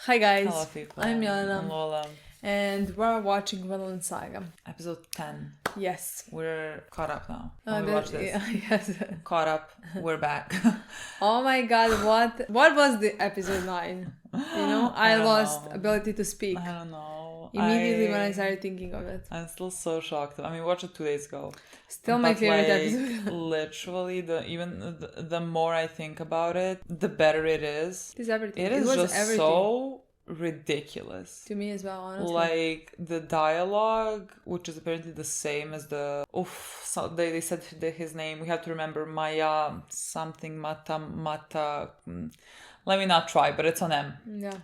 Hi guys, Hello people. I'm I'm Milena, Lola. and we're watching Vinland Saga. Episode 10. Yes. We're caught up now. When we watch this. Yes. Caught up. We're back. Oh my god, what was the episode 9? You know, I don't lost know. ability to speak I don't know. immediately when I started thinking of it. I'm still so shocked. I mean, we watched it 2 days ago. Still my favorite like, episode. Literally, the more I think about it, the better it is. It is everything. It was just everything. so ridiculous. To me as well, honestly. Like the dialogue, which is apparently the same as the so they said his name. We have to remember Maya something Mata. Let me not try, but it's on M. Yeah.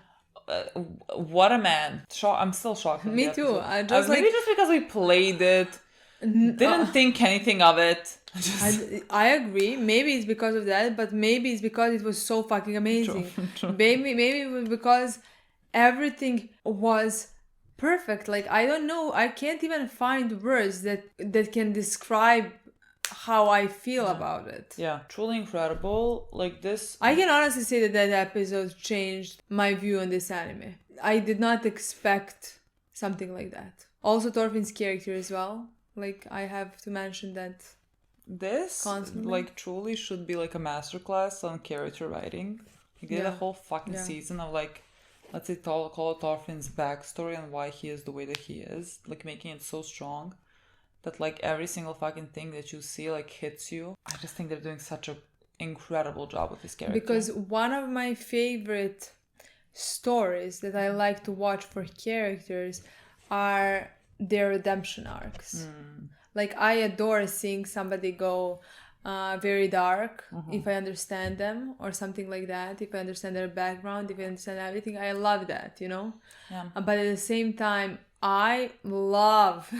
What a man! I'm still shocked. Me too. Maybe just because we played it, didn't think anything of it. I agree. Maybe it's because of that, but maybe it's because it was so fucking amazing. True. Maybe it was because everything was perfect. Like, I don't know, I can't even find words that can describe how I feel about it. Yeah, truly incredible. Like this, I can honestly say that episode changed my view on this anime. I did not expect something like that. Also Thorfinn's character as well. Like, I have to mention that this constantly. Like truly should be like a masterclass on character writing. He did a whole fucking season of like, let's say call it Thorfinn's backstory and why he is the way that he is, like making it so strong that like every single fucking thing that you see like hits you. I just think they're doing such a incredible job with this character. Because one of my favorite stories that I like to watch for characters are their redemption arcs. Like, I adore seeing somebody go very dark, if I understand them, or something like that. If I understand their background, if I understand everything, I love that, you know? Yeah. But at the same time, I love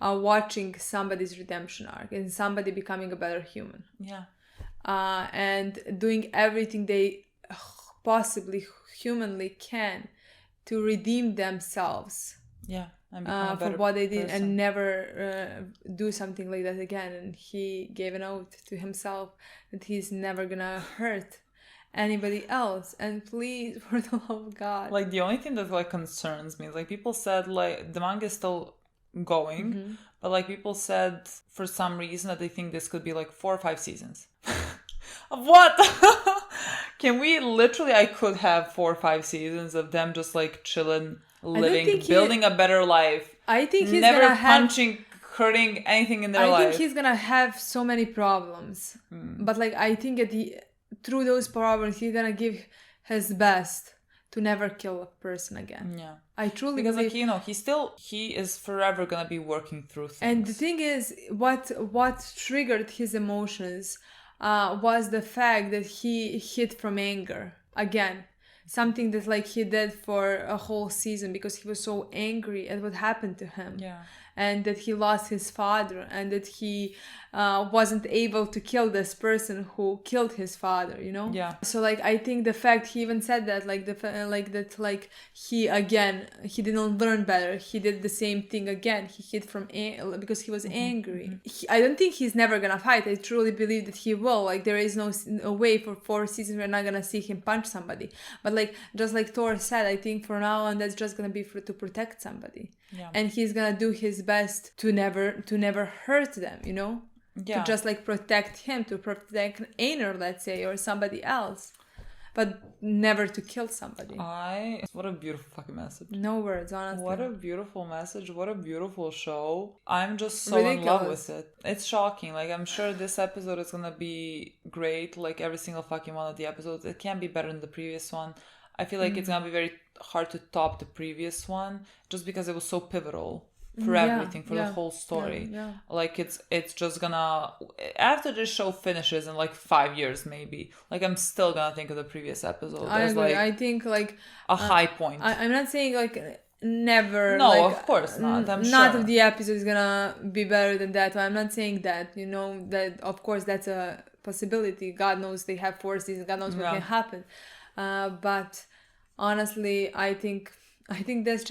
watching somebody's redemption arc and somebody becoming a better human. Yeah. And doing everything they possibly humanly can to redeem themselves. Yeah. And for what they did and never do something like that again. And he gave an oath to himself that he's never gonna hurt anybody else. And please, for the love of God. Like, the only thing that like concerns me is like people said like the manga is still going, but like people said for some reason that they think this could be like 4 or 5 seasons. What? Can we literally? I could have 4 or 5 seasons of them just like chilling, living, building a better life. I think he's never gonna punching, hurting anything in their life. I think he's gonna have so many problems, but like I think through those problems he's gonna give his best to never kill a person again. Yeah, I truly because believe, like he is forever gonna be working through things. And the thing is, what triggered his emotions was the fact that he hid from anger again. Something that like he did for a whole season because he was so angry at what happened to him. Yeah. And that he lost his father and that he wasn't able to kill this person who killed his father, you know? Yeah. So like I think the fact he even said that he didn't learn better. He did the same thing again. He hid from because he was angry. I don't think he's never gonna fight. I truly believe that he will. Like there is no way for 4 seasons we're not gonna see him punch somebody. But like just like Thor said, I think for now on that's just gonna be to protect somebody. Yeah. And he's gonna do his best to never hurt them, you know? Yeah. To just like protect him, to protect Einar, let's say, or somebody else. But never to kill somebody. What a beautiful fucking message. No words, honestly. What a beautiful message. What a beautiful show. I'm just so in love with it. It's shocking. Like, I'm sure this episode is gonna be great. Like, every single fucking one of the episodes. It can be better than the previous one. I feel like it's gonna be very hard to top the previous one just because it was so pivotal for everything, for the whole story. Yeah. Like it's just gonna, after this show finishes in like 5 years maybe, like I'm still gonna think of the previous episode as agree. like I think like a high point. I'm not saying like never. No, like, of course not. I'm not sure. of the episode is gonna be better than that. I'm not saying that. You know that of course that's a possibility. God knows they have 4 seasons. God knows what can happen. But honestly, I think this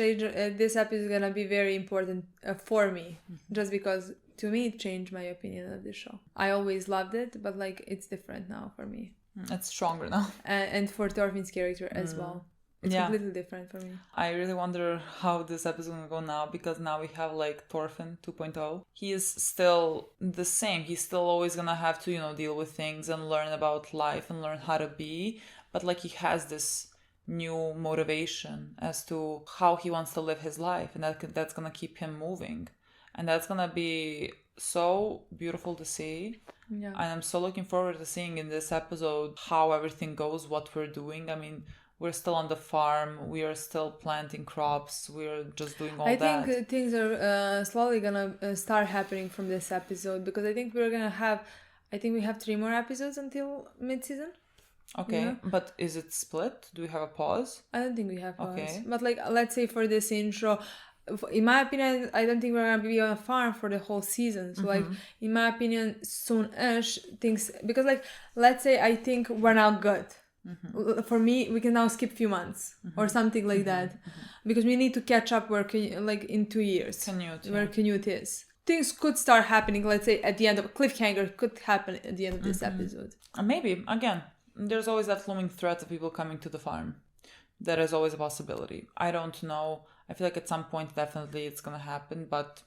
episode is gonna be very important for me, just because to me it changed my opinion of this show. I always loved it, but like it's different now for me. It's stronger now. And for Thorfinn's character as well. It's Yeah. completely different for me. I really wonder how this episode will go now, because now we have like Thorfinn 2.0. He is still the same. He's still always gonna have to, deal with things and learn about life and learn how to be. But like he has this new motivation as to how he wants to live his life, and that's gonna keep him moving. And that's gonna be so beautiful to see. Yeah. And I'm so looking forward to seeing in this episode how everything goes, what we're doing. I mean, we're still on the farm. We are still planting crops. We're just doing all that. I think things are slowly gonna start happening from this episode, because I think we have 3 more episodes until mid-season. Okay, Yeah. but is it split? Do we have a pause? I don't think we have pause. Okay. But like, let's say for this intro, in my opinion, I don't think we're gonna be on a farm for the whole season. So like, in my opinion, soon-ish things, because like, let's say I think we're now good. For me, we can now skip few months or something like that, because we need to catch up where like in 2 years where Canute is. Things could start happening. Let's say at the end of a cliffhanger could happen at the end of this episode. Maybe again, there's always that looming threat of people coming to the farm. That is always a possibility. I don't know. I feel like at some point definitely it's gonna happen, but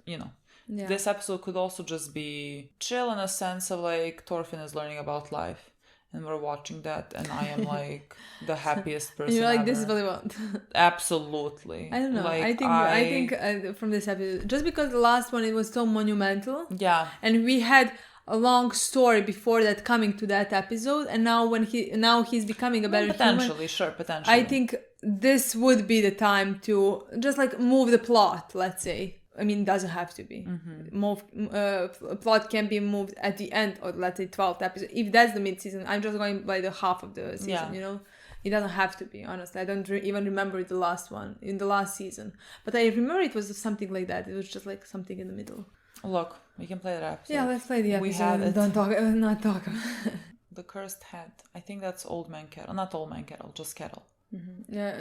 this episode could also just be chill in a sense of like Thorfinn is learning about life. And we're watching that, and I am like the happiest person. And you're like, ever. this is what I want. Absolutely. I don't know. Like, I think from this episode, just because the last one, it was so monumental. Yeah. And we had a long story before that coming to that episode, and now he's becoming a better potentially, human. Potentially. I think this would be the time to just like move the plot. Let's say. I mean, it doesn't have to be. Plot can be moved at the end, or let's say 12th episode. If that's the mid-season, I'm just going by the half of the season, It doesn't have to be, honestly. I don't even remember the last one, in the last season. But I remember it was something like that. It was just like something in the middle. Look, we can play that episode. Yeah, let's play the episode. We have it. Not talk. The Cursed Head. I think that's Old Man Kettle. Not Old Man Kettle, just Kettle. Yeah.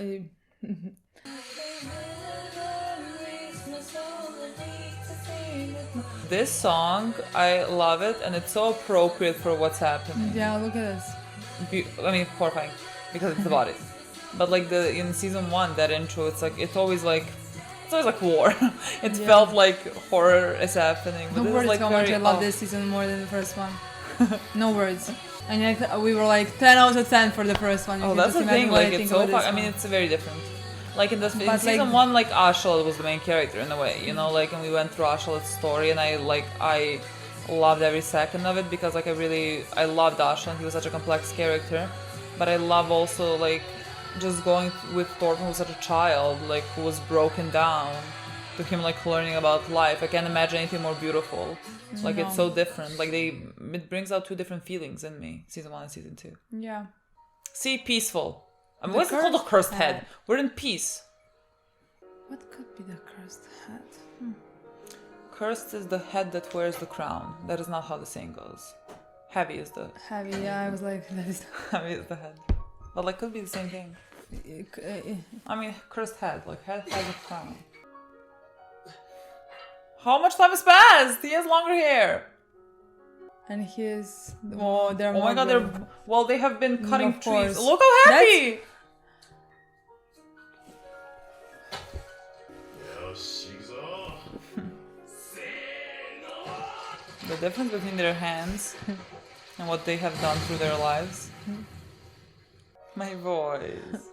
This song, I love it, and it's so appropriate for what's happening. Yeah, look at this. Horrifying, because it's about it. But like in season 1, that intro, it's always like war. It felt like horror is happening. But No this words is like how very, much I love this season more than the first one. No words. And we were like 10 out of 10 for the first one. Oh, that's the thing. Like it's so far. I mean, it's very different. Like in season 1, like Ashley was the main character in a way, Like, and we went through Ashley's story, and I loved every second of it, because like I loved Ashley. He was such a complex character, but I love also like just going with Thorfinn, who was such a child, like who was broken down, to him like learning about life. I can't imagine anything more beautiful. Like it's so different. Like it brings out 2 different feelings in me, season 1 and season 2. Yeah. See, peaceful. I mean, what's it called? The Cursed Head. We're in peace. What could be the cursed head? Cursed is the head that wears the crown. That is not how the saying goes. Heavy is the... Heavy, yeah, I was like, that is... Heavy is the head. But like, could be the same thing. I mean, cursed head. Like, head has a crown. How much time has passed? He has longer hair. And his... Oh, they're my god, they have been cutting trees. Look how happy! The difference between their hands and what they have done through their lives. My voice.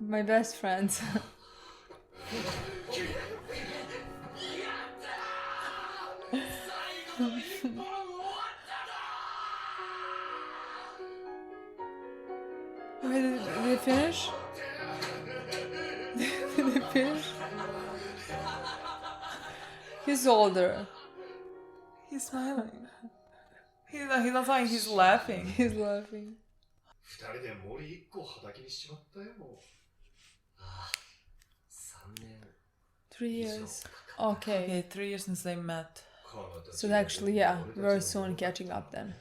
My best friends. Wait, did they finish? Did they finish? He's older. He's smiling. He's not smiling, he's laughing. He's laughing. 2人で森1個畑にしちまったよ、もう。ああ、3年。 3 years. Okay. Okay, 3 years since they met. So actually, yeah, we're soon catching up then.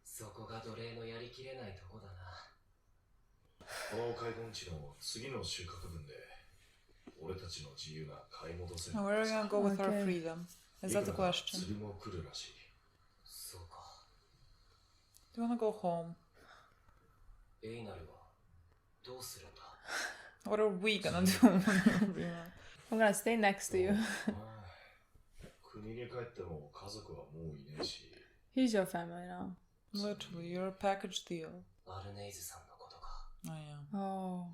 そこが奴隷のやりきれないとこだな。この開墾地の次の収穫分で、俺たちの自由が買い戻せる。 Where are we gonna go with our freedom? Is that the question? 釣りも来るらしい。そうか。Do you wanna go home? エイナルはどうするんだ What are we gonna do? I'm gonna stay next to you. 国に帰っても家族はもういねえし He's your family now. Literally, you're a package deal. アルネイズさんのことか Oh yeah. Oh.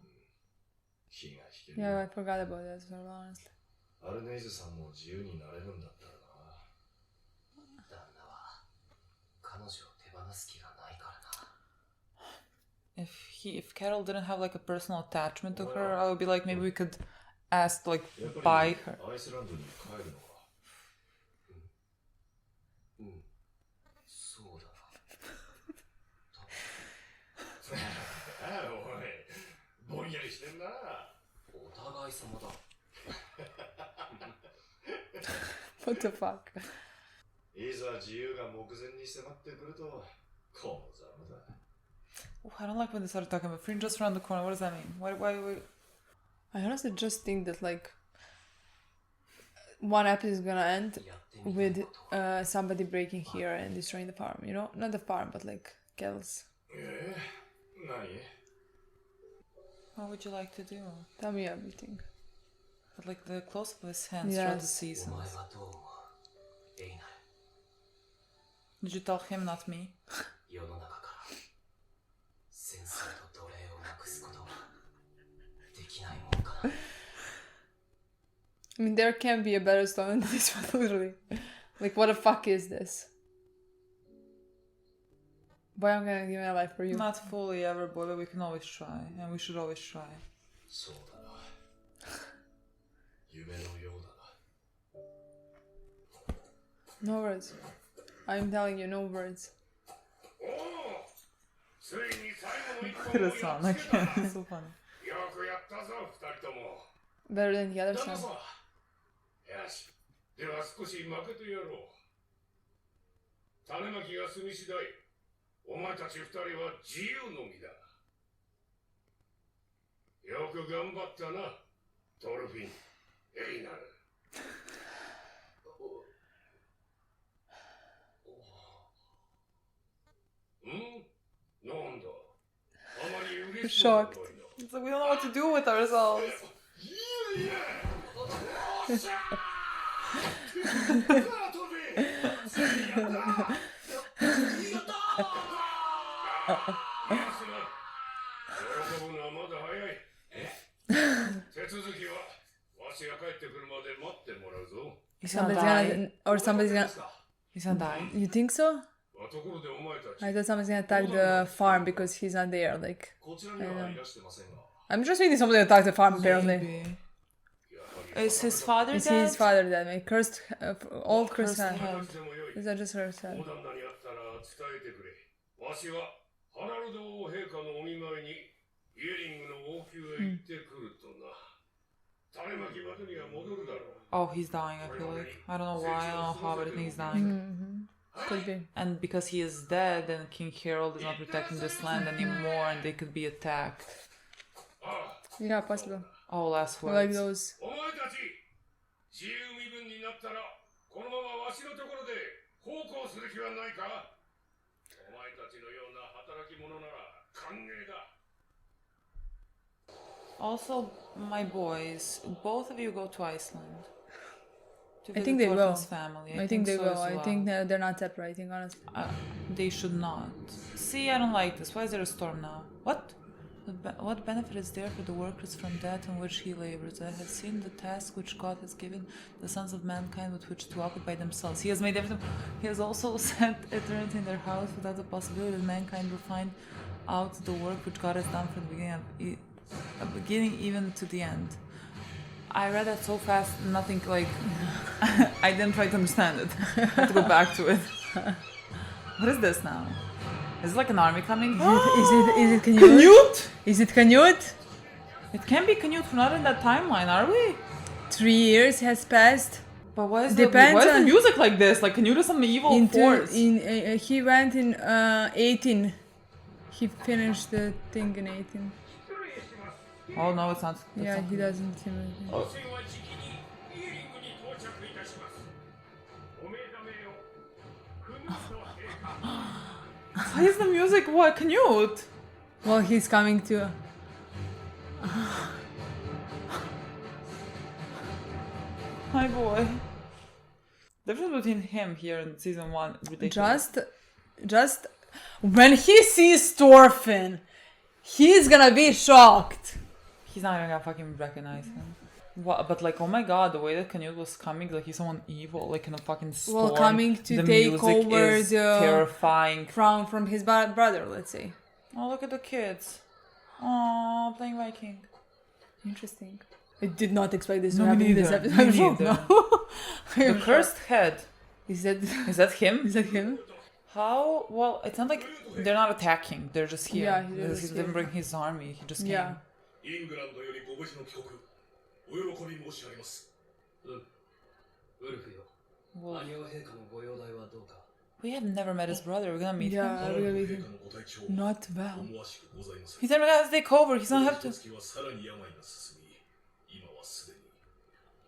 気が引ける Yeah, I forgot about that as well, honestly. アルネイズさんも自由になれるんだったらな旦那は彼女を手放す気がないからな If Carol didn't have like a personal attachment to her, I would be like, maybe we could ask to like buy her. アイスランドに帰るのかそうだなおいぼんやりしてんなお互い様だ What the fuck? いざ自由が目前に迫ってくるとこのざまだ Oh, I don't like when they started talking about free just around the corner. What does that mean? Why? I honestly just think that like one episode is gonna end with somebody breaking here and destroying the farm, you know? Not the farm, but like Kel's. 何 What would you like to do? Tell me everything. But like the close up of his hands throughout the Yes. seasons. お前はどう思うエイナル Did you tell him, not me? 世の中から戦争と奴隷をなくすことはできないもんかな I mean, there can't be a better story than this one, literally. Like, what the fuck is this? Boy, I'm gonna give my life for you. Not fully ever, boy, but we can always try. And we should always try. そうだな夢のようだな No words. I'm telling you, no words. ついに最後の一 Look at the song. I can't. It's so funny. よくやったぞ二人とも Better than the other 旦那 song. さんよしでは少し負けてやろう種まきが済み次第お前たち二人は自由の身だよく頑張ったなトルフィンエイナルなんだあまり嬉しそうだな It's like we don't know what to do with ourselves. 喜ぶのはまだ早い。手続きはわしが帰ってくるまで待ってもらうぞ。 He's gonna Somebody's die. gonna, or somebody's gonna. He's gonna die. You think so? ところでお前たち I thought somebody's gonna attack the farm because he's not there. Like, こちらにはいらしてませんが。 I'm just thinking somebody attacked the farm. Apparently, Maybe. Is his father it's dead? his father that made cursed, old cursed Cursed hand. hand. These are just her son. お旦那に会ったら伝えてくれ。わしはハラルド王陛下のお見舞いにイエリングの王宮へ行ってくるとな。種まきまでには戻るだろう。 Oh, he's dying, I feel like. I don't know why, I don't know how, but I think he's dying. Could be. And because he is dead, then King Harold is not protecting this land anymore, and they could be attacked. Yeah, possible. Oh, last Or like words. those. お前たち、自由身分になったら、このままわしのところで奉公する気はないか？お前たちのような働き者なら歓迎だ。 Also, my boys, both of you go to Iceland. To I think visit they will. Thorfinn's family. I think they so will. as I well. think they're not separating, honestly. They should not. See, I don't like this. Why is there a storm now? What? What benefit is there for the workers from that on which he labors? I have seen the task which God has given the sons of mankind with which to occupy themselves. He has made everything. He has also set eternity in their house without the possibility that mankind will find out the work which God has done from the beginning even to the end. I read that so fast, nothing like I didn't try to understand it. I had to go back to it. What is this now? Is it like an army coming? Is it Canute? Canute? Is it Canute? It can't be Canute. We're not in that timeline, are we? 3 years has passed. But why is Depends the on- music like this? Like Canute is some evil force. He went in 18. He finished the thing in 18. Oh no, it's not. That's Yeah, not he Canute. doesn't seem like 路線はじきにイエリングに到着いたします。おめだめよ。クヌート陛下。 Why is the music what? Canute? Well, he's coming to. Hi, boy. The difference between him here in season 1 ridiculous. Just when he sees Thorfinn, he's gonna be shocked. He's not even gonna fucking recognize him. What? But like, oh my god, the way that Canute was coming, like he's someone evil, like in a fucking storm. Well, coming to the take music over is the terrifying. from his brother, let's say. Oh, look at the kids. Oh, playing Viking. Interesting. I did not expect this to No, happen me in this neither. episode. Me neither. No. The cursed head. Is that Is that him? is that him? How? Well, it's not like they're not attacking. They're just here. Yeah, they're he just didn't here. bring his army. He just came. Yeah. イングランドよりご無事の帰国お喜び申し上げます。ウルフよ。 Well, アニオ陛下のご容体はどうか。 we have never met his brother. We're gonna meet him. Yeah, we're gonna meet 陛 him. 下のご体調 Not well. 思わしくございません。 He's never gonna take over. He's gonna have to. 月はさらに病が進み、今はすで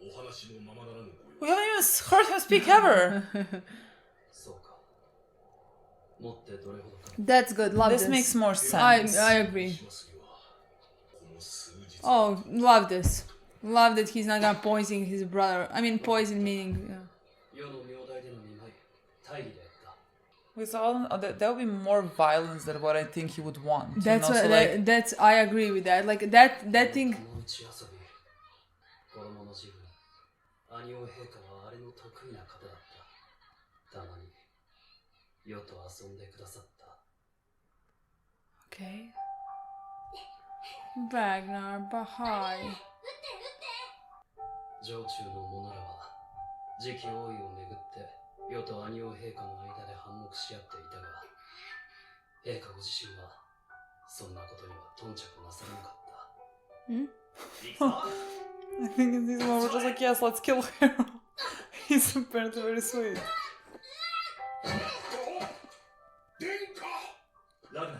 にお話もままならぬご We 用 haven't even heard him speak ever. そうか。もってどれほどか。 That's good. Love This this. makes more I sense. agree. しますにはこの数日 Oh, love this. Love that he's not gonna poison his brother. I mean, poison meaning. Yeah. 世の名代での見舞い、大義であった。 With all that would be more violence than what I think he would want. That's you know? what, So, like, that's I agree with that. Like that thing. この打ち遊び、子供の自分、アニオ陛下はあれの得意な方だった。たまに、世と遊んでくださった。 Okay. Ragnar, but hi. 城中の者らは次期王位をめぐって世とアニオ陛下の間で反目し合っていたが、陛下ご自身はそんなことには頓着なさらなかった。 I think in this one we're just like, yes, let's kill Harold. He's apparently very sweet. 殿下ラグナー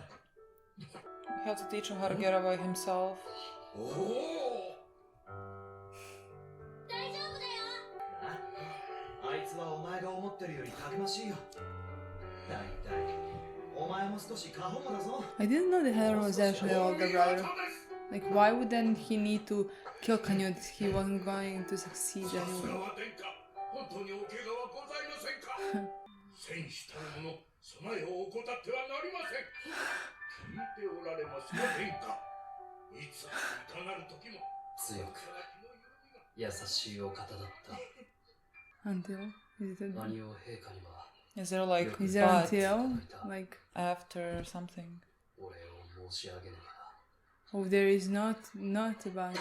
You have to teach him how to get out by himself. おお大丈夫だよ。あいつはお前が思ってるよりたくましいよ。だいたいお前も少し過保護だぞ。 I didn't know that Heather was actually the older brother. Like, why would then he need to kill Canute? He wasn't going to succeed さすが anyway. は殿下本当にお怪我はございませんか戦士たる者備えを怠ってはなりません聞いておられますか殿下いついかなる時も強く優しいお方だった。 Until is it? アニオ陛下には Is there like Is there but until like? after or something? お礼を申し上げねば。 Oh, there is not about.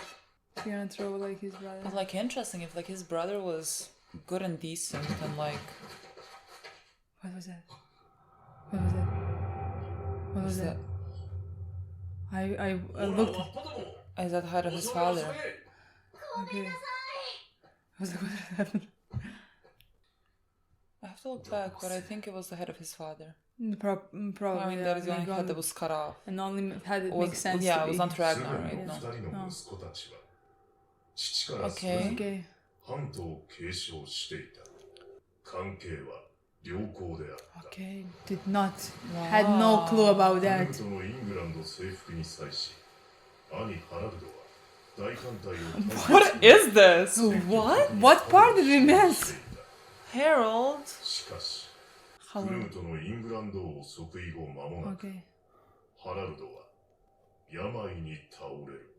You're gonna throw like his brother. But like interesting if like his brother was good and decent and like What was that? What was that? What was that? I looked. わっぱども is that head of his father? Okay. I was like, what happened? I have to look back, but I think it was the head of his father. Probably. I mean yeah, that is the only like head that was cut off. and only had it Was- make sense. yeah, to it was be. not す Ragnar, ぐ right? に No. 二人の息子たちは父から Okay. Okay. 半島を継承していた関係は良好であった Okay. Did not. Had no clue about クル that. ートのイングランド征服に際し兄ハラルドは大艦隊を What is this? What? What part did we miss? Harold? しかし How? クルートのイングランド王即位後間もなく Okay. ハラルドは病に倒れる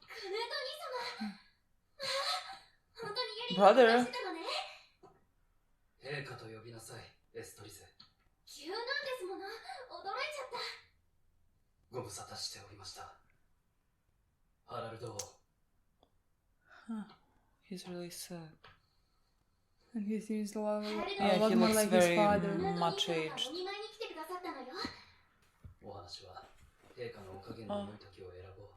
クヌート兄様。本当にユリ Brother. してたのね。陛下と呼びなさい、エストリゼ。急なんですもの。驚いちゃった。ご無沙汰しておりました。ハラルド王、 He's really sad. And he seems a lot, Yeah, a lot he more looks like his very- ク father. ヌート兄様が much aged. お見舞いに来てくださったのよ。お話は陛下のお加減の良い時を選ぼう。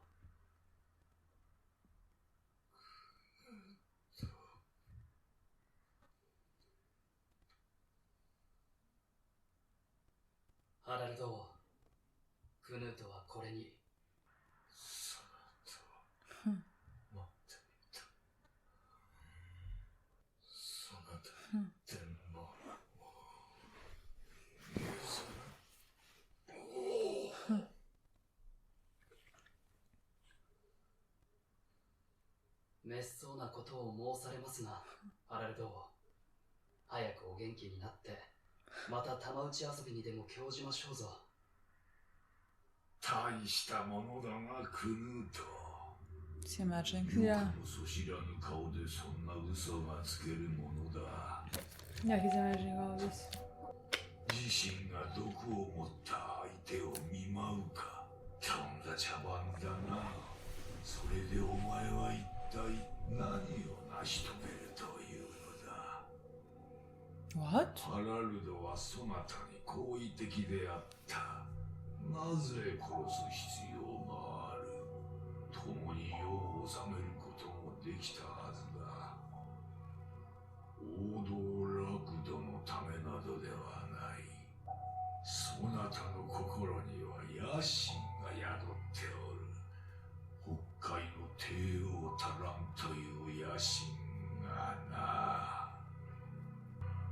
ハラルド王、クヌートはこれに。そなたを待っていたそなたでも許さない滅相なことを申されますが、ハラルド王、早くお元気になって、また玉打ち遊びにでも興じましょうぞ。大したものだが、クルート。Is he imagining? Yeah. そ知らぬ顔でそんな嘘がつけるものだ。 Yeah, he's imagining all this. 自身が毒を持った相手を見舞うか。とんだ茶番だな。それでお前は一体何を成し遂げるというのだ。 What? ハラルドはそなたに好意的であった。なぜ殺す必要がある。共に世を治めることもできたはずだ。王道楽土のためなどではない。そなたの心には野心が宿っておる。北海の帝王たらんという野心がな。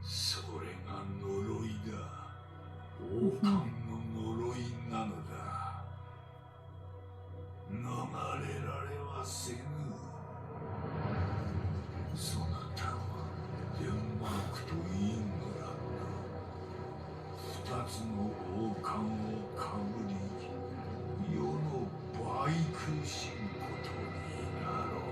それが呪いだ。王冠の呪いなのだ。逃れられはせぬ。そなたはデンマークとイングランド、二つの王冠をかぶり、世の倍苦しむことになろう。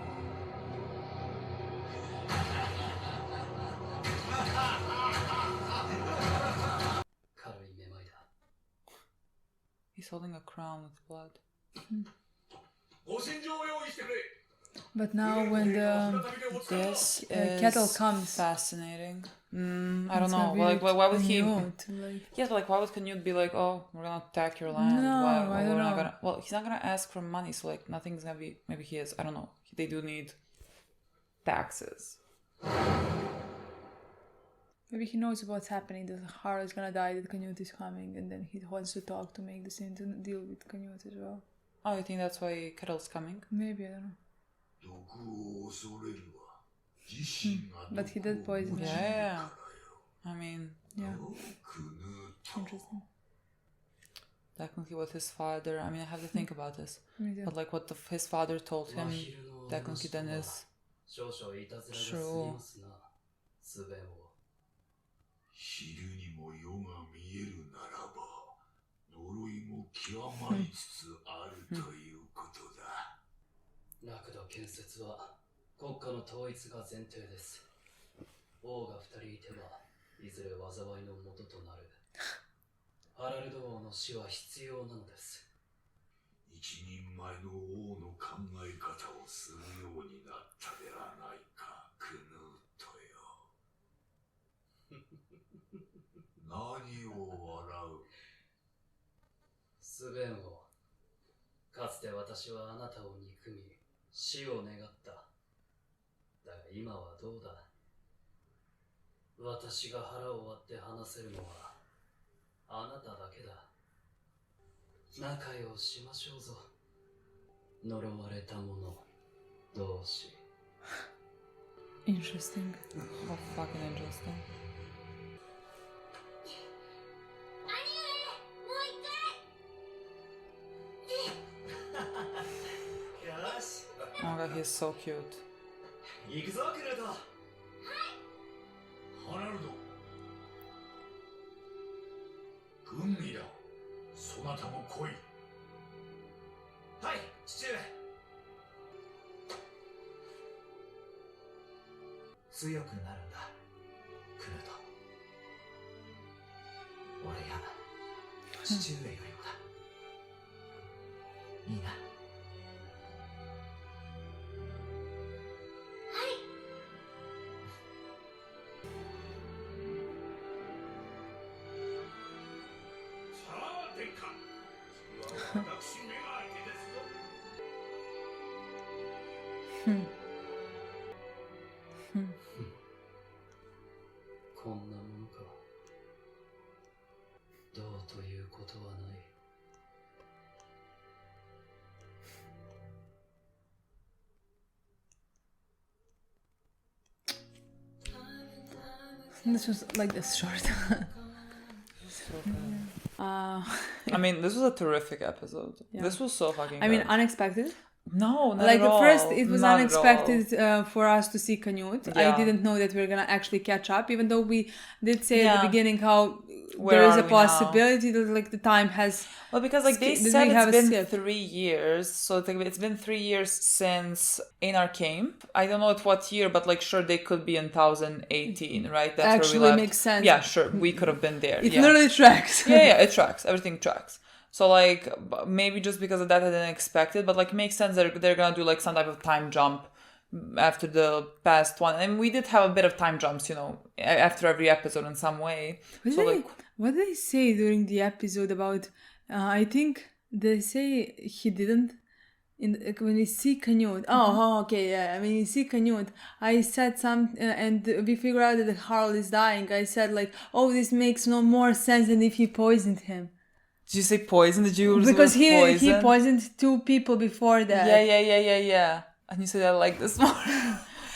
軽いめまいだ。He's holding a crown with blood. ご戦場を用意してくれ。 But now when the This kettle is comes, fascinating. I don't it's know. gonna be Like, why would he? Canute, like, Yes, but like, why would Canute be like, "Oh, we're gonna attack your land"? No, why, I don't we're not know. gonna. Well, he's not gonna ask for money, so like, nothing's gonna be. Maybe he is. I don't know. They do need taxes. maybe he knows what's happening. That Hara is gonna die. That Canute is coming, and then he wants to talk to make the same deal with Canute as well. Oh, you think that's why Kettle's coming? Maybe I don't know. 毒を恐れるわ。自身が But he did 毒を poison 持 him. ち Yeah. I mean, Yeah, クヌート。 interesting. technically, with his father. I mean, I have to think about this. Me too. But like, what his father told 真 him, 昼の technically, then is 少々いたずらが過ぎますな。スベンを。昼にも夜が見えるならば、呪いも極まりつつあるということだ。楽土建設は国家の統一が前提です。王が二人いては、いずれ災いの元となる。ハラルド王の死は必要なのです。一人前の王の考え方をするようになったではないか、クヌートよ。何を笑う。スベン王、かつて私はあなたを憎み、死を願った。だが今はどうだ。私が腹を割って話せるのはあなただけだ。仲良しましょうぞ。呪われた者同士。Interesting. how fucking interesting. 兄上、もう一回。よし、 Oh my god, he's so cute. 行くぞクルート。ハラルド。軍議だ。そなたも来い。はい、父上。強くなるんだ、クルート。俺や父上よりもだ。いいな。さあ、殿下。次は私目が相手ですぞ。 こんなものか。どうということはない。This was like this short. So good. I mean, this was a terrific episode. Yeah. This was so fucking I mean, good. unexpected. No, not Like at all. first, it was Not at all. unexpected for us to see Canute. Yeah. I didn't know that we were gonna actually catch up, even though we did say at Yeah. the beginning how Where there is are a we now? possibility that like the time has. Well, because like they Did said we have it's a been skip? 3 years, so it's been 3 years since Einar came. I don't know at what year, but like sure they could be in 2018, right? That's Actually where we left. makes sense. Yeah, sure, we could have been there. It yeah. literally tracks. yeah, it tracks. Everything tracks. So like maybe just because of that I didn't expect it, but like makes sense that they're gonna do like some type of time jump after the past one. And we did have a bit of time jumps, you know, after every episode in some way. What did they say during the episode about? I think they say he didn't. When we see Canute, okay, yeah. When you see Canute, I said and we figure out that Harald is dying. I said like, oh, this makes no more sense than if he poisoned him. Did you say poison? Did you Because he poison? poisoned 2 people before that. Yeah. And you said I like this more.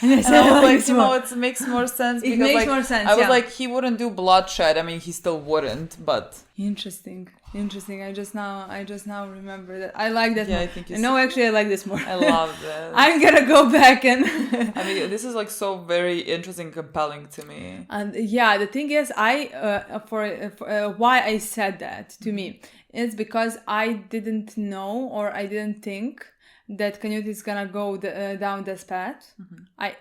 And I And said, I was I like, you know, it makes more sense. It because, makes like, more sense, I was yeah. like, he wouldn't do bloodshed. I mean, he still wouldn't, but Interesting. I just now remember that. I like that Yeah, more. I think you No, actually, I like this more. I love this. I'm gonna go back and. I mean, this is like so very interesting, compelling to me. And yeah, the thing is, why I said that to me is because I didn't know or I didn't think that Canute is gonna go down this path.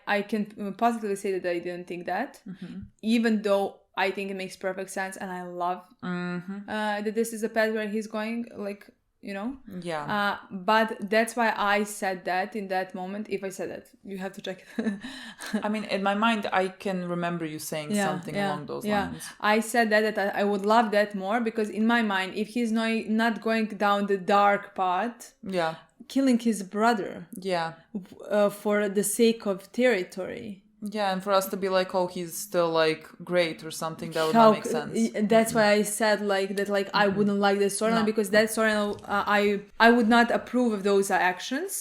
I can positively say that I didn't think that, even though I think it makes perfect sense and I love that this is a path where he's going, like, you know. Yeah. But that's why I said that in that moment. If I said that, you have to check it. I mean, in my mind, I can remember you saying something along those lines. I said that I would love that more because in my mind, if he's not going down the dark path, Yeah. killing his brother Yeah. for the sake of territory. Yeah, and for us to be like, oh, he's still like great or something, that would not make sense. That's why I said like that. Like I wouldn't like the storyline because that storyline, I would not approve of those actions,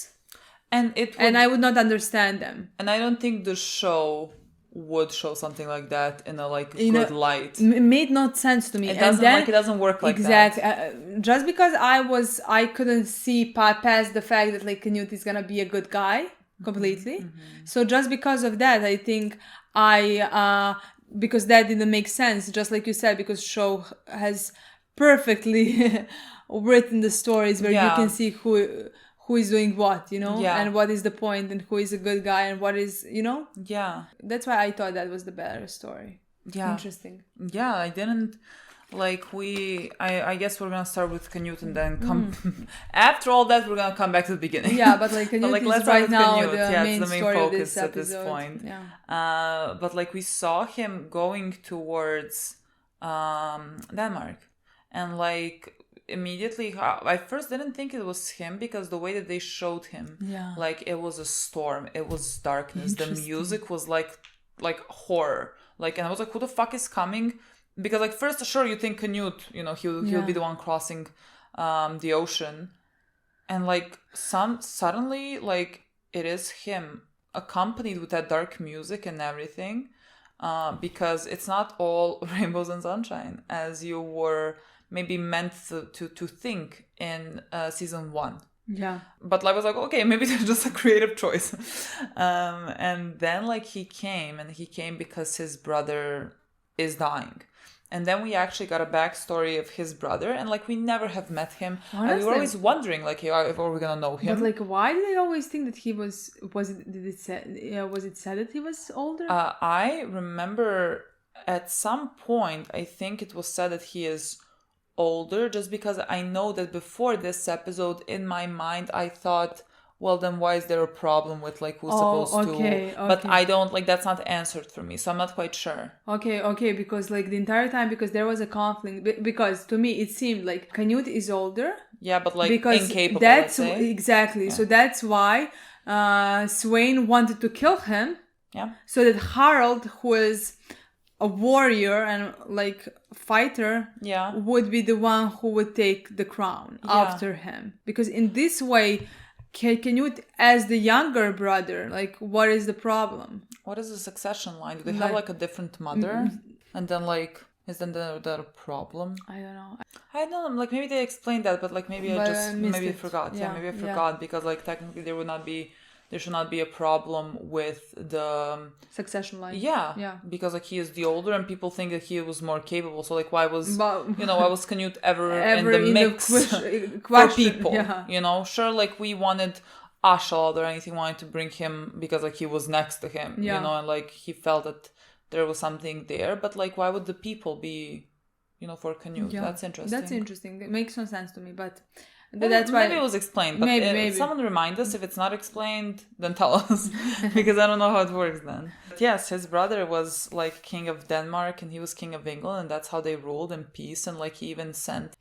And I would not understand them. And I don't think the show would show something like that in a like good light. Made not sense to me. It doesn't it doesn't work like exactly. that. Just because I couldn't see past the fact that like Canute is gonna be a good guy completely. So just because of that, I think because that didn't make sense. Just like you said, because show has perfectly written the stories where you can see who is doing what, you know, and what is the point and who is a good guy and what is, you know. Yeah. That's why I thought that was the better story. Yeah. Interesting. Yeah, I didn't like I guess we're gonna start with Canute and then come after all that we're gonna come back to the beginning. Yeah, but like Canute let's is start right with now Canute. the main it's the main story of focus this at this episode. point. Yeah. But like we saw him going towards Denmark, and like immediately I first didn't think it was him because the way that they showed him, like it was a storm, it was darkness, the music was like horror, like, and I was like, who the fuck is coming? Because like first sure you think Canute, you know, he'll be the one crossing the ocean, and like suddenly like it is him accompanied with that dark music and everything, because it's not all rainbows and sunshine as you were maybe meant to think in season 1. Yeah. But I was like, okay, maybe that's just a creative choice. And then like he came because his brother is dying. And then we actually got a backstory of his brother, and like we never have met him. And we were always wondering like, hey, if are we gonna know him? But like, why did they always think that he was it said that he was older? I remember at some point, I think it was said that he is older, just because I know that before this episode, in my mind, I thought, well, then why is there a problem with like who's supposed to? But I don't, like, that's not answered for me, so I'm not quite sure. Okay, because like the entire time, because there was a conflict, because to me it seemed like Canute is older. Yeah, but like because incapable, that's let's say. Exactly. Yeah. So that's why Swain wanted to kill him. Yeah. So that Harald, who is a warrior and like fighter, would be the one who would take the crown after him. Because in this way, Canute as the younger brother, like, what is the problem? What is the succession line? Do they have like a different mother? And then like Is then that a problem? I don't know. I don't know. Like maybe they explained that, but like maybe I But just I missed maybe I it. forgot. Yeah, Yeah, maybe I yeah. forgot because like technically there should not be a problem with the Succession line. yeah because like he is the older and people think that he was more capable. So like why was But why was Canute ever in ever the in mix the for question, people? yeah. Sure, like we wanted Ashalad or anything, wanted to bring him because like he was next to him, Yeah. and like he felt that there was something there. But like why would the people be, for Canute? Yeah. That's interesting. That's interesting. It makes no sense to me, but Maybe, that's why maybe it was explained, but maybe. someone remind us if it's not explained, then tell us because I don't know how it works then. But yes, his brother was like king of Denmark and he was king of England, and that's how they ruled in peace. And like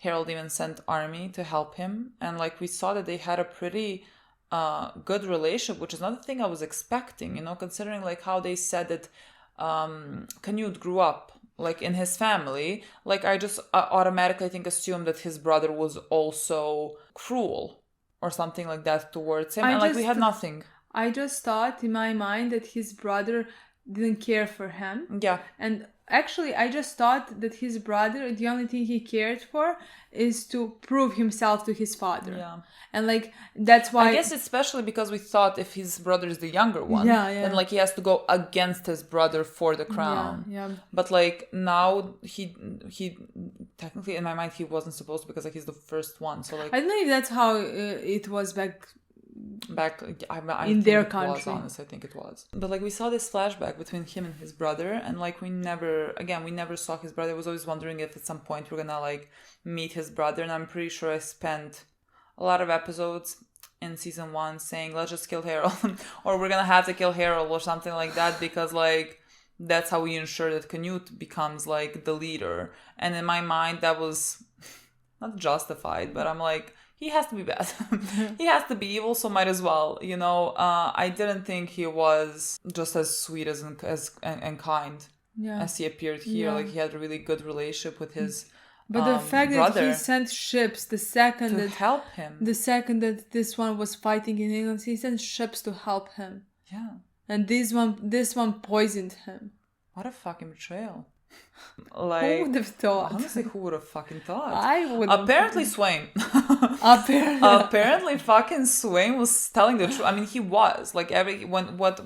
Harold even sent army to help him, and like we saw that they had a pretty good relationship, which is not the thing I was expecting. Considering like how they said that Canute grew up like in his family, like I just automatically assumed that his brother was also cruel or something like that towards him, and like we had nothing. I just thought in my mind that his brother didn't care for him. Yeah. And actually, I just thought that his brother, the only thing he cared for is to prove himself to his father. Yeah. And like, that's why... I guess especially because we thought if his brother is the younger one, Yeah. then like he has to go against his brother for the crown. Yeah. But like now he technically in my mind he wasn't supposed to because like he's the first one. So like I don't know if that's how it was back I in think their it country. was, honestly, I think it was. But like we saw this flashback between him and his brother, and like we never saw his brother. I was always wondering if at some point we're gonna like meet his brother, and I'm pretty sure I spent a lot of episodes in season 1 saying let's just kill Harold or we're gonna have to kill Harold or something like that, because like that's how we ensure that Canute becomes like the leader. And in my mind that was not justified, but I'm like, he has to be bad. He has to be evil, so might as well. I didn't think he was just as sweet and kind as he appeared here. Yeah. Like he had a really good relationship with his But the fact brother that he sent ships the second to that help him. the second that this one was fighting in England, he sent ships to help him. Yeah. And this one poisoned him. What a fucking betrayal. Like, who would have thought? Honestly, who would have fucking thought? I would. Apparently, Swain. Apparently, fucking Swain was telling the truth. I mean, he was like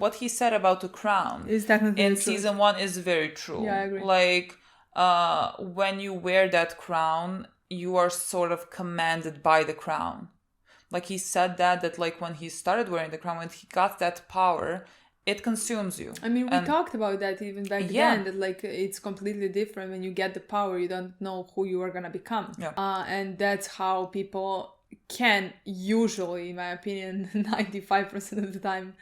what he said about the crown is technically in true. season 1 is very true. Yeah, I agree. Like, when you wear that crown, you are sort of commanded by the crown. Like he said that like when he started wearing the crown, when he got that power, it consumes you. I mean, we talked about that even back then, that like it's completely different when you get the power. You don't know who you are gonna become. Yeah. And that's how people can usually, in my opinion, 95% of the time,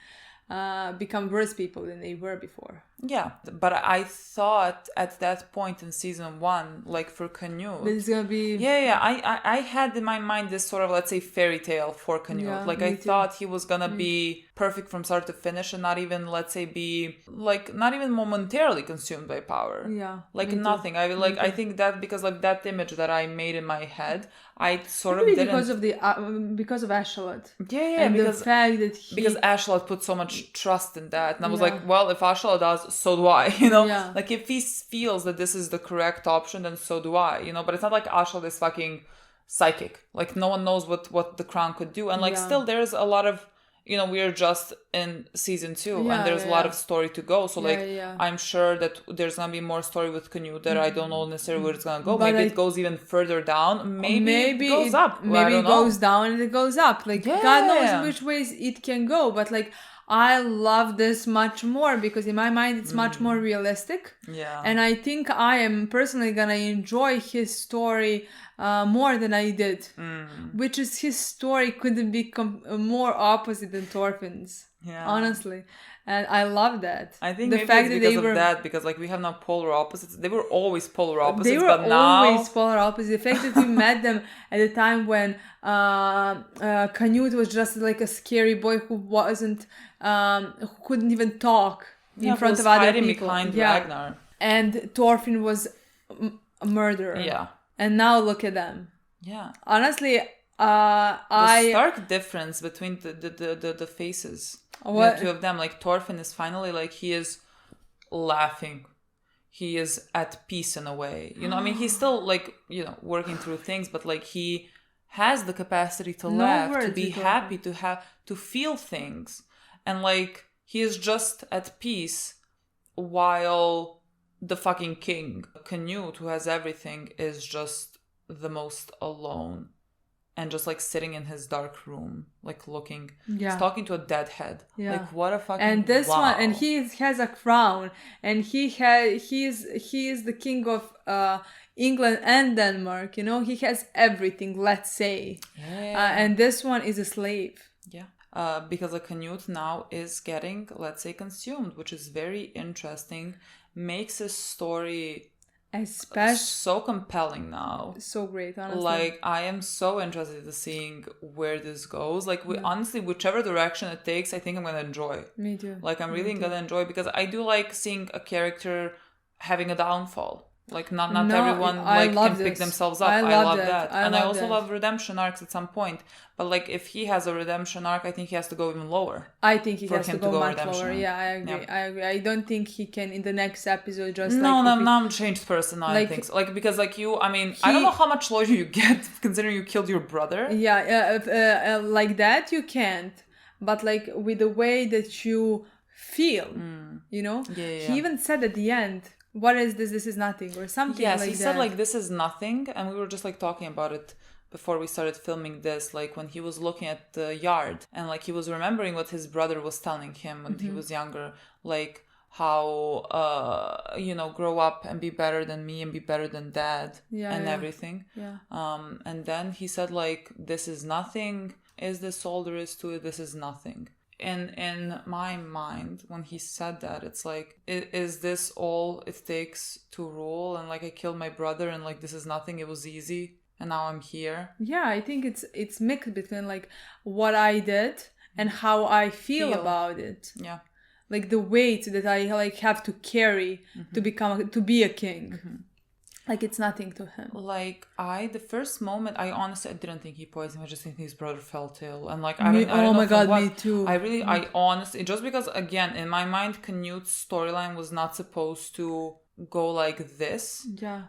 become worse people than they were before. Yeah, but I thought at that point in season 1, like for Canute, it's gonna be I had in my mind this sort of, let's say, fairy tale for Canute. Yeah, like I thought he was gonna be perfect from start to finish and not even, let's say, be like not even momentarily consumed by power. Yeah, like me too. nothing. I think that because like that image that I made in my head, I sort maybe of didn't because of Ashalot. Yeah, and because the fact that because Ashalot put so much trust in that, and I was Yeah. like, well, if Ashalot does, so do I. Yeah. Like if he feels that this is the correct option, then so do I. But it's not like Ashalot is fucking psychic. Like no one knows what the crown could do, and like Yeah. still there's a lot of we're just in season 2 Yeah, and there's a lot of story to go. So like yeah. I'm sure that there's gonna be more story with Canute that I don't know necessarily where it's gonna go. But Maybe it goes even further down. Maybe it goes up. Maybe it goes down and it goes up. Like God knows Yeah. which ways it can go. But like I love this much more because in my mind it's much more realistic. Yeah. And I think I am personally gonna enjoy his story more than I did. Which is his story couldn't be more opposite than Thorfinn's. Yeah. Honestly. And I love that. I think the maybe fact it's that because they of were that, because like we have now polar opposites. They were always polar opposites, they were but now always polar opposites. The fact that we met them at the time when Canute was just like a scary boy who wasn't, who couldn't even talk in front of other people. behind Ragnar. And Thorfinn was a murderer. Yeah. And now look at them. Yeah. Honestly, the stark difference between the faces. What? The two of them, like Thorfinn is finally like he is laughing. he is at peace in a way. You know, I mean, he's still like, you know, working through things, but like he has the capacity to laugh, to be happy, to feel things. And like he is just at peace while the fucking king, Canute, who has everything, is just the most alone. And just like sitting in his dark room, like looking, he's talking to a dead head. Yeah. Like what a fucking and this wow. one, and he has a crown, and he is the king of England and Denmark. You know, he has everything. Let's say, and this one is a slave. Yeah. Because a Canute now is getting, let's say, consumed, which is very interesting. Makes his story especially so compelling now. So great, honestly. Like I am so interested in seeing where this goes. Like honestly, whichever direction it takes, I think I'm gonna enjoy. Me too. Like I'm really gonna enjoy, because I do like seeing a character having a downfall. Like not everyone like can pick themselves up. I love that. And I also love redemption arcs at some point. But like if he has a redemption arc, I think he has to go even lower. I think he has to go much lower. Arc. Yeah, I agree. Yeah. I agree. I don't think he can in the next episode just no, I'm a changed person. I think so. Like because like you, I mean, I don't know how much loyalty you get considering you killed your brother. Yeah, like that you can't. But like with the way that you feel, you know, he even said at the end, what is this? This is nothing, or something like that. Yes, he said like this is nothing, and we were just like talking about it before we started filming this, like when he was looking at the yard and like he was remembering what his brother was telling him when he was younger, like how you know, grow up and be better than me and be better than dad everything. And then he said like, this is nothing. Is this all there is to it? This is nothing. And in my mind, when he said that, it's like, is this all it takes to rule? And like I killed my brother and like this is nothing, it was easy and now I'm here. Yeah, I think it's mixed between like what I did and how I feel about it. Yeah. Like the weight that I like have to carry to be a king. Like it's nothing to him. Like the first moment, I honestly didn't think he poisoned him. I just think his brother felt ill, and like I don't know my god, what. me too. I honestly, just because again in my mind, Canute's storyline was not supposed to go like this. Yeah.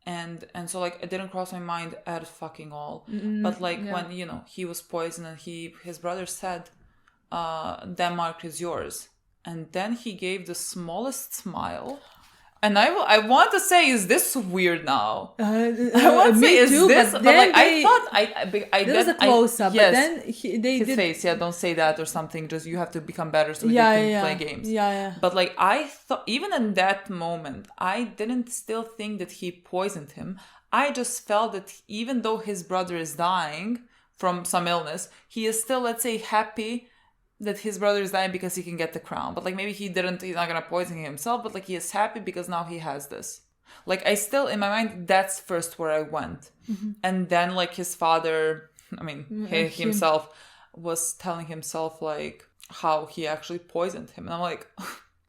And so like it didn't cross my mind at fucking all. But like when you know he was poisoned and his brother said, "Denmark is yours," and then he gave the smallest smile. And I want to say, is this weird now? I want to say, is too, this? But like, I thought I there was a close up, yes, but then they his did face. Yeah, don't say that or something. Just you have to become better so you can play games. Yeah. But like I thought, even in that moment, I didn't still think that he poisoned him. I just felt that even though his brother is dying from some illness, he is still, let's say, happy that his brother is dying because he can get the crown. But like maybe he's not gonna poison himself, but like he is happy because now he has this. Like I still, in my mind, that's first where I went. And then like his father, I mean he himself was telling himself like how he actually poisoned him. And I'm like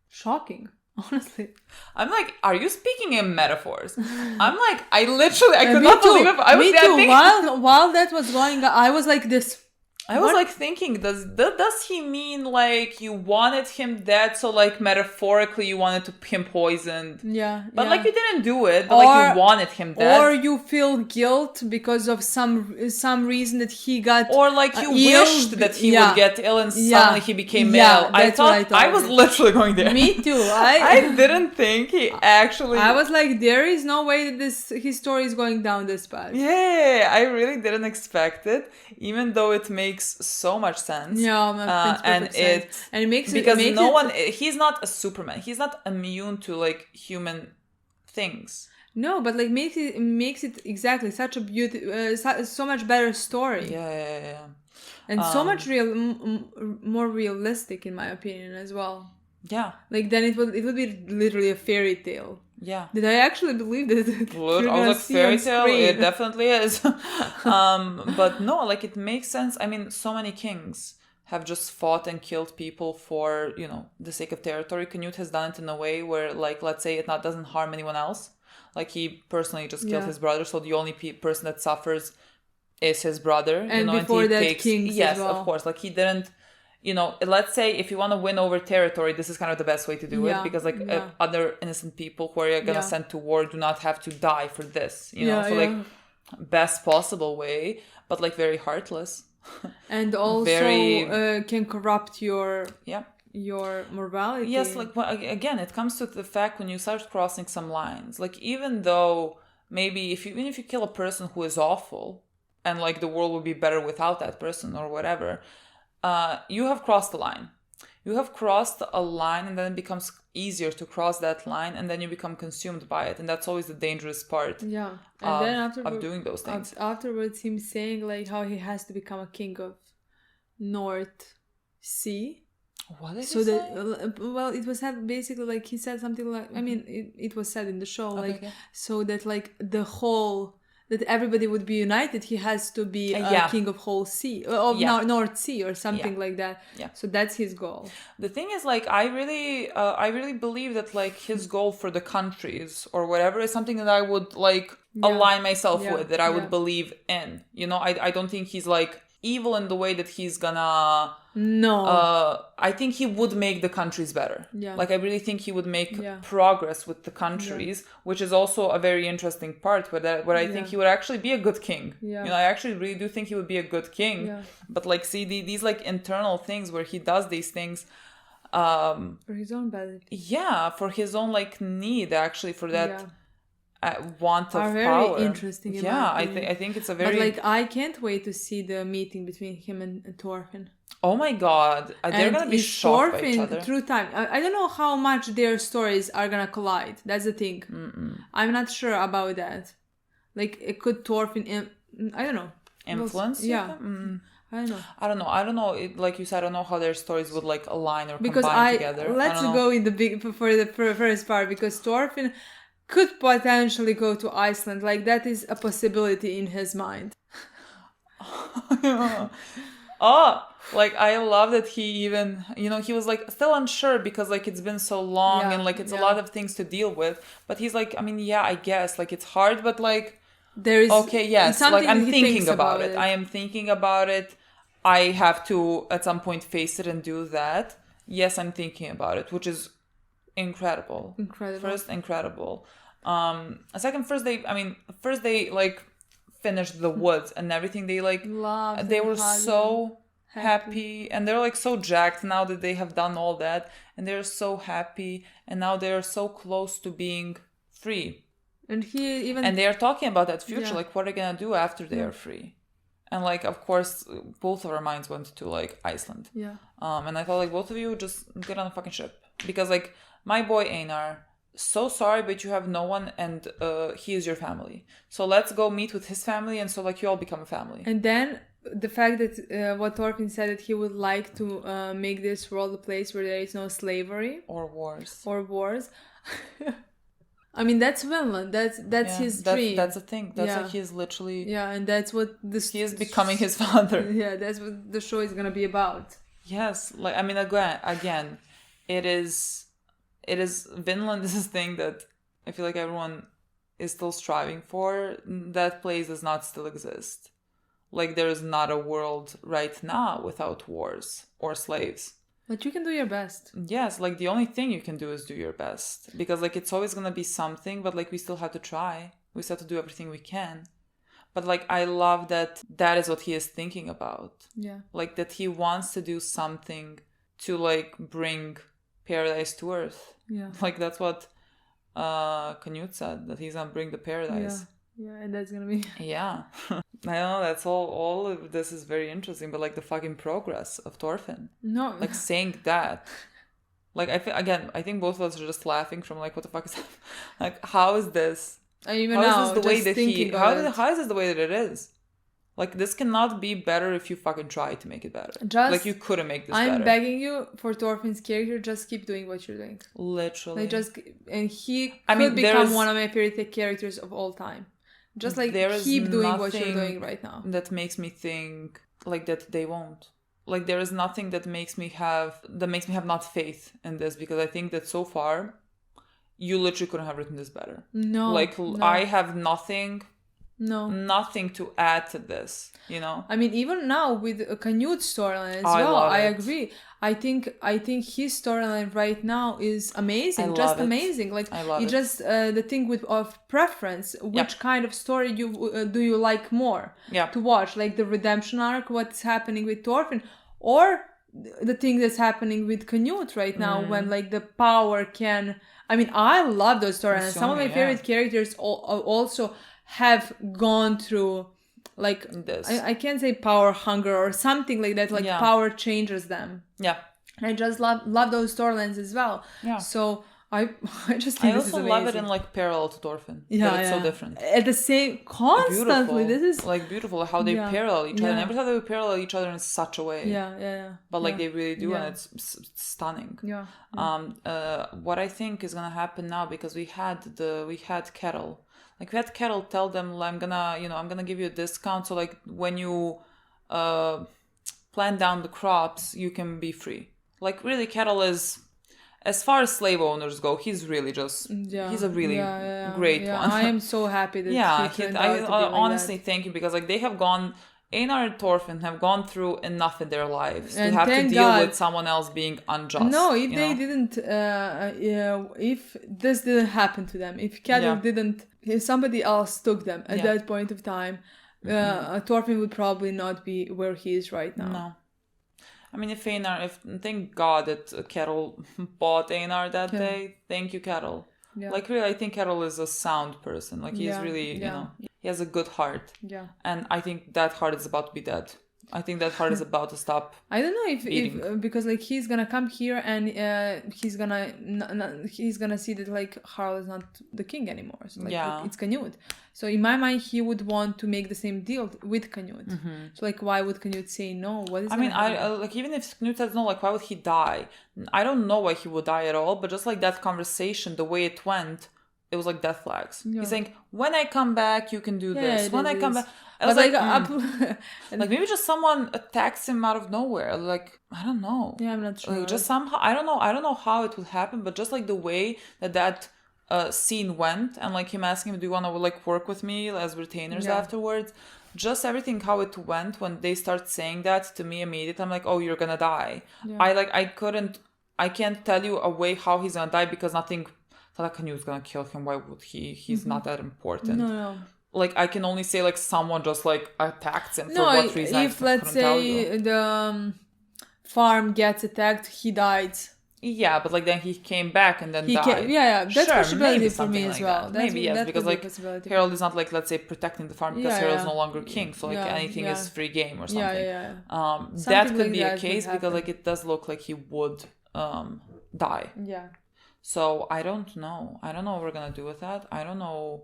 shocking, honestly. I'm like, are you speaking in metaphors? I'm like, I could not believe it. Me too. While that was going on, I was like this. I was like thinking, does he mean like you wanted him dead, so like metaphorically you wanted him poisoned? Yeah. But like you didn't do it, but like you wanted him dead. Or you feel guilt because of some reason that he got or like you wished that he would get ill and suddenly he became male. I thought I was literally going there. Me too. I didn't think he actually. I was like, there is no way that his story is going down this path. Yeah, I really didn't expect it, even though it makes so much sense. Yeah, and it makes because no one. He's not a Superman. He's not immune to like human things. No, but like makes it exactly such a so much better story. Yeah. And so much more realistic in my opinion as well. Yeah. Like then it would be literally a fairy tale. Yeah. Did I actually believe that? I was like, fairy tale? It definitely is. But no, like it makes sense. I mean, so many kings have just fought and killed people for, you know, the sake of territory. Canute has done it in a way where, like, let's say it doesn't harm anyone else. Like he personally just killed his brother, so the only person that suffers is his brother. And before that, kings yes, as well. of course. Like he didn't. let's say if you want to win over territory, this is kind of the best way to do it, because like other innocent people who are gonna send to war do not have to die for this, like best possible way, but like very heartless. And also can corrupt your morality. Yes, like again, it comes to the fact when you start crossing some lines, like even though maybe even if you kill a person who is awful and like the world would be better without that person or whatever, you have crossed the line. You have crossed a line, and then it becomes easier to cross that line, and then you become consumed by it, and that's always the dangerous part. Yeah, and then of doing those things. Afterwards, him saying like how he has to become a king of North Sea. What did he say? Well, it was said basically like he said something like, I mean, it was said in the show, like so that like that everybody would be united, he has to be a king of whole sea, of North Sea or something like that. Yeah. So that's his goal. The thing is, like, I really believe that like his goal for the countries or whatever is something that I would like align myself with, that I would believe in. I don't think he's like evil in the way that he's gonna I think he would make the countries better. Like I really think he would make progress with the countries, which is also a very interesting part where I think he would actually be a good king. I actually really do think he would be a good king. But like see these like internal things where he does these things for his own benefit. For his own like need, actually, for that want of very power. Interesting. I think it's a very. But like I can't wait to see the meeting between him and Thorfinn. Oh my god, they're gonna be shocked by each other. Through time, I don't know how much their stories are gonna collide. That's the thing. I'm not sure about that. Like it could Thorfinn, I don't know, influence. I don't know. I don't know. Like you said, I don't know how their stories would like align or combine together. Let's go in the big for the first part, because Thorfinn could potentially go to Iceland. Like that is a possibility in his mind. Like I love that he even, he was like still unsure because like it's been so long and like it's a lot of things to deal with. But he's like, I mean, I guess like it's hard, but like there is like I'm thinking about it. I am thinking about it. I have to at some point face it and do that. Yes, I'm thinking about it, which is incredible. First, incredible. First they like finished the woods and everything. They like loved, they were so happy, and they're like so jacked now that they have done all that, and they're so happy, and now they're so close to being free. And they are talking about that future, like what are they gonna do after they are free. And like of course both of our minds went to like Iceland. And I thought like both of you just get on a fucking ship, because like my boy Einar, so sorry, but you have no one, and he is your family, so let's go meet with his family, and so like you all become a family. And then the fact that what Thorfinn said, that he would like to make this world a place where there is no slavery or wars. I mean, that's Vinland. That's his dream. That's a thing. That's like he's literally and that's what he is becoming his father. That's what the show is gonna be about. Yes, like I mean, again, it is Vinland is this thing that I feel like everyone is still striving for. That place does not still exist. Like there is not a world right now without wars or slaves. But you can do your best. Yes, like the only thing you can do is do your best, because like it's always gonna be something, but like we still have to try. We still have to do everything we can. But like I love that is what he is thinking about. Like that he wants to do something to like bring paradise to earth. Like that's what Canute said, that he's gonna bring the paradise. And that's gonna be I know, that's all of this is very interesting, but like the fucking progress of Thorfinn, like saying that, like I think both of us are just laughing from like what the fuck is that? Like how is this how is this the way that it is? Like this cannot be better if you fucking try to make it better. Like you couldn't make this better. I'm begging you, for Thorfinn's character, just keep doing what you're doing. Literally. Like and he could become one of my favorite characters of all time. Just like keep doing what you're doing right now. That makes me think like that they won't. Like there is nothing that makes me have not faith in this, because I think that so far you literally couldn't have written this better. I have nothing No. nothing to add to this, you know? I mean, even now with Canute's storyline as I well, love I it. agree. I think his storyline right now is amazing, I just love it. amazing. Like I love it's it. just the thing with of preference. Which kind of story do you like more Yeah. to watch? Like the redemption arc, what's happening with Thorfinn, or the thing that's happening with Canute right now when like the power can. I mean, I love those storylines. Some of my favorite characters also have gone through like This. I can't say power hunger or something like that, like power changes them. Yeah. And I just love those storylines as well. Yeah. So I just think this is also amazing. love it in like parallel to Thorfinn. Yeah, It's so different. At the same constantly. Beautiful. This is like beautiful how they parallel each other. And every time they parallel each other in such a way. Yeah. But like they really do, and it's stunning. Yeah. What I think is gonna happen now, because we had Kettle. Like we had Kettle tell them, I'm gonna give you a discount. So like when you plant down the crops, you can be free. Like really, Kettle is, as far as slave owners go, he's really just he's a really great one. I am so happy that he turned out to be like honestly that. thank you, because like they have gone, Einar and Thorfinn have gone through enough in their lives And to have to thank deal God. with someone else being unjust. No, if you they know? didn't, if this didn't happen to them, if Kettle didn't, if somebody else took them at that point of time, Thorfinn would probably not be where he is right now. No. I mean, thank God that Kettle bought Einar that day. Thank you, Kettle. Yeah. Like really, I think Kettle is a sound person. Like he's really, you know, he has a good heart. Yeah. And I think that heart is about to be dead. I think that heart is about to stop. I don't know if because like he's gonna come here and he's gonna see that like Harald is not the king anymore. So like it's Canute. So in my mind, he would want to make the same deal with Canute. So like, why would Canute say no? What is? I like even if Canute says no, like why would he die? I don't know why he would die at all. But just like that conversation, the way it went, it was like death flags. Yeah. He's saying, when I come back, you can do this. When I come back. I was like like maybe just someone attacks him out of nowhere. Like, I don't know. Yeah, I'm not sure. Like, just somehow, I don't know how it would happen, but just like the way that scene went, and like him asking him, do you want to like work with me as retainers afterwards? Just everything how it went when they start saying that to me immediately, I'm like, oh, you're gonna die. Yeah. I can't tell you a way how he's gonna die, because nothing. Canute's gonna kill him. Why would he? He's not that important. No. Like, I can only say, like, someone just, like, attacks him for what reason. If, let's say, the farm gets attacked, he dies. Yeah, but, like, then he came back and then died. That's a possibility for me as well. Maybe, yes, because, like, Harald is not, like, let's say, protecting the farm, because Harald's no longer king, so, like, anything is free game or something. That could be a case, because, like, it does look like he would die. Yeah. So, I don't know. I don't know what we're gonna do with that. I don't know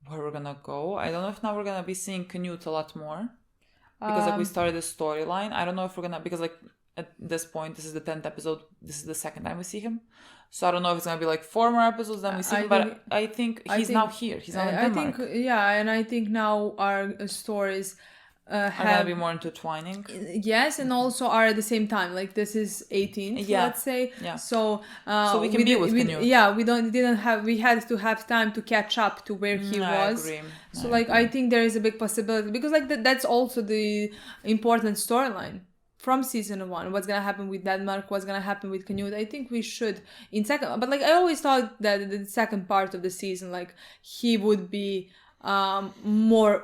where we're gonna go. I don't know if now we're gonna be seeing Canute a lot more, because like we started a storyline. I don't know if we're gonna, because like at this point, this is the 10th episode, this is the second time we see him, so I don't know if it's gonna be like 4 more episodes then we see him, but I think he's now here. He's now in Denmark. And I think now our stories are gonna be more intertwining. Yes, and also are at the same time. Like this is 18th, let's say. Yeah. So we can be with Canute. Yeah, we had to have time to catch up to where he was. I agree. So I think there is a big possibility, because like that's also the important storyline from season 1. What's gonna happen with Denmark? What's gonna happen with Canute? I think we should in second. But like I always thought that the second part of the season, like he would be more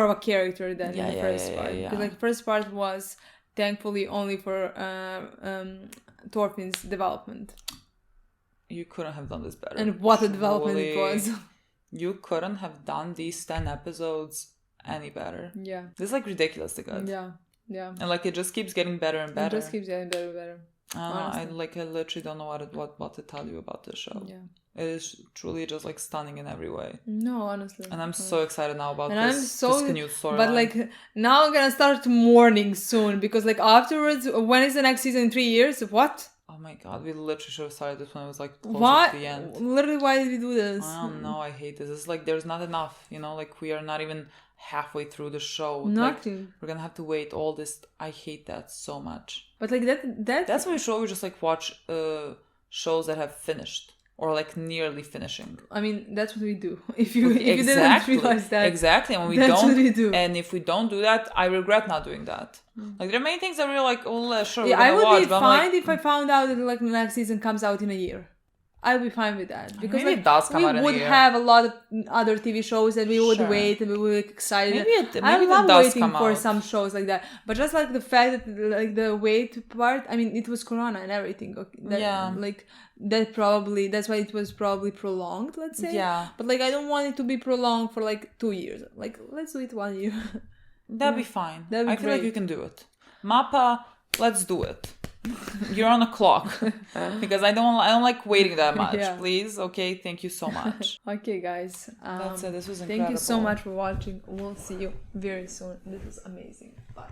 of a character than in the first part. Because like the first part was thankfully only for Thorfinn's development. You couldn't have done this better. And what a development it was. You couldn't have done these 10 episodes any better. Yeah. This is like ridiculously good. Yeah. And like it just keeps getting better and better. It just keeps getting better and better. I literally don't know what to tell you about this show. Yeah. It is truly just like stunning in every way. No, honestly. And I'm so excited now about this Canute storyline. But like now I'm gonna start mourning soon, because like afterwards, when is the next season? In 3 years? What? Oh my god, we literally should have started this when it was like close to the end. Literally, why did we do this? I don't know, I hate this. It's like there's not enough, you know, like we are not even halfway through the show. Nothing. Like, we're gonna have to wait all this. I hate that so much. But like that's why we should just like watch shows that have finished. or like nearly finishing. I mean, that's what we do. If you Exactly. didn't realize that, Exactly. And that's what we do. and if we don't do that, I regret not doing that. Like there are many things that we're like, oh, sure, Yeah, we're I gonna would watch, be but I'm fine like, if I found out that like the next season comes out in a year. I'll be fine with that because Maybe it does come we out in a would year. have a lot of other TV shows and we would Sure. wait and we would be excited. Maybe I it love does waiting come for out. some shows like that, but just like the fact that like the wait part. I mean, it was Corona and everything. Okay, that, Yeah. Like that's why it was probably prolonged. Let's say. Yeah. But like I don't want it to be prolonged for like 2 years. Like let's do it 1 year. That'd be fine. That'd be I feel like great. you can do it. Mappa, let's do it. You're on a clock because I don't like waiting that much. Yeah. Please, okay. Thank you so much. Okay, guys. That's it. This was Thank you so incredible. much for watching. We'll see you very soon. This is amazing. Bye.